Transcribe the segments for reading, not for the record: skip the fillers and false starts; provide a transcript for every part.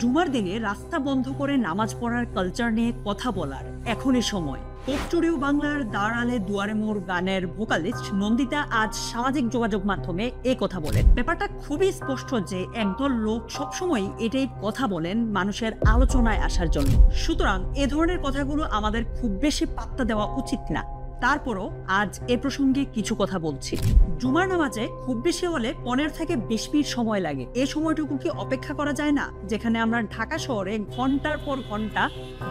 জুমার দিনে রাস্তা বন্ধ করে নামাজ পড়ার কালচার নিয়ে কথা বলার এখনই সময়। স্টুডিও বাংলার দাঁড়ালে দুয়ারে মোর গানের ভোকালিস্ট নন্দিতা আজ সামাজিক যোগাযোগ মাধ্যমে এ কথা বলেন। ব্যাপারটা খুবই স্পষ্ট যে একদল লোক সবসময় এটাই কথা বলেন মানুষের আলোচনায় আসার জন্য। সুতরাং এ ধরনের কথাগুলো আমাদের খুব বেশি পাত্তা দেওয়া উচিত না। তারপরও আজ এ প্রসঙ্গে কিছু কথা বলছি। জুমার নামাজে খুব বেশি হলে 15 থেকে 20 মিনিট সময় লাগে। এই সময়টুকু কি অপেক্ষা করা যায় না, যেখানে আমরা ঢাকা শহরে ঘন্টার পর ঘন্টা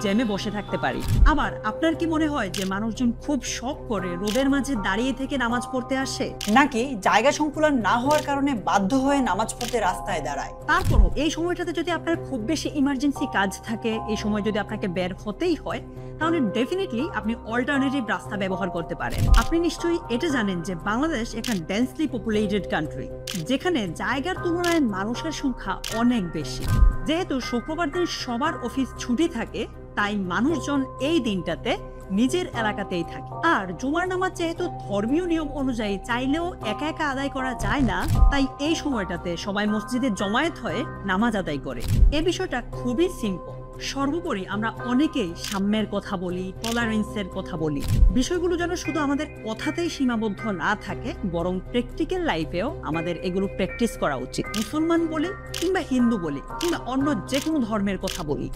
জ্যামে বসে থাকতে পারি? আবার আপনার কি মনে হয় যে মানুষজন খুব শখ করে রোদের মাঝে দাঁড়িয়ে থেকে নামাজ পড়তে আসে, নাকি জায়গা সংকুলন না হওয়ার কারণে বাধ্য হয়ে নামাজ পড়তে রাস্তায় দাঁড়ায়? তারপরও এই সময়টাতে যদি আপনার খুব বেশি ইমার্জেন্সি কাজ থাকে, এই সময় যদি আপনাকে বের হতেই হয়, তাহলে ডেফিনেটলি আপনি অল্টারনেটিভ রাস্তা ব্যবহার করতে পারেন। আপনি নিশ্চয়ই এটা জানেন যে বাংলাদেশ একটা ডেন্সলি পপুলেটেড কান্ট্রি, যেখানে জায়গার তুলনায় মানুষের সংখ্যা অনেক বেশি। যেহেতু শুক্রবার দিন সবার অফিস ছুটি থাকে, তাই মানুষজন এই দিনটাতে নিজের এলাকাতেই থাকে। আর জুমার নামাজ যেহেতু ধর্মীয় নিয়ম অনুযায়ী চাইলেও একা একা আদায় করা যায় না, তাই এই সময়টাতে সবাই মসজিদে জমায়েত হয়ে নামাজ আদায় করে। এই বিষয়টা খুবই সিম্পল। সর্বোপরি আমরা অনেকেই সাম্যের কথা বলি, টলারেন্সের কথা বলি। বিষয়গুলো যেন শুধু আমাদের কথাতেই সীমাবদ্ধ না থাকে, বরং প্র্যাকটিক্যাল লাইফেও আমাদের এগুলো প্র্যাকটিস করা উচিত। মুসলমান বলি কিংবা হিন্দু বলি কিংবা অন্য যে কোনো ধর্মের কথা বলি,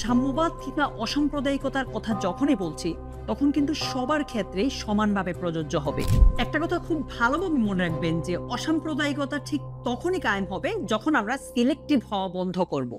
সাম্যবাদ কিংবা অসাম্প্রদায়িকতার কথা যখনই বলছি, তখন কিন্তু সবার ক্ষেত্রেই সমানভাবে প্রযোজ্য হবে। একটা কথা খুব ভালোভাবে মনে রাখবেন যে অসাম্প্রদায়িকতা ঠিক তখনই কায়েম হবে যখন আমরা সিলেক্টিভ হওয়া বন্ধ করব।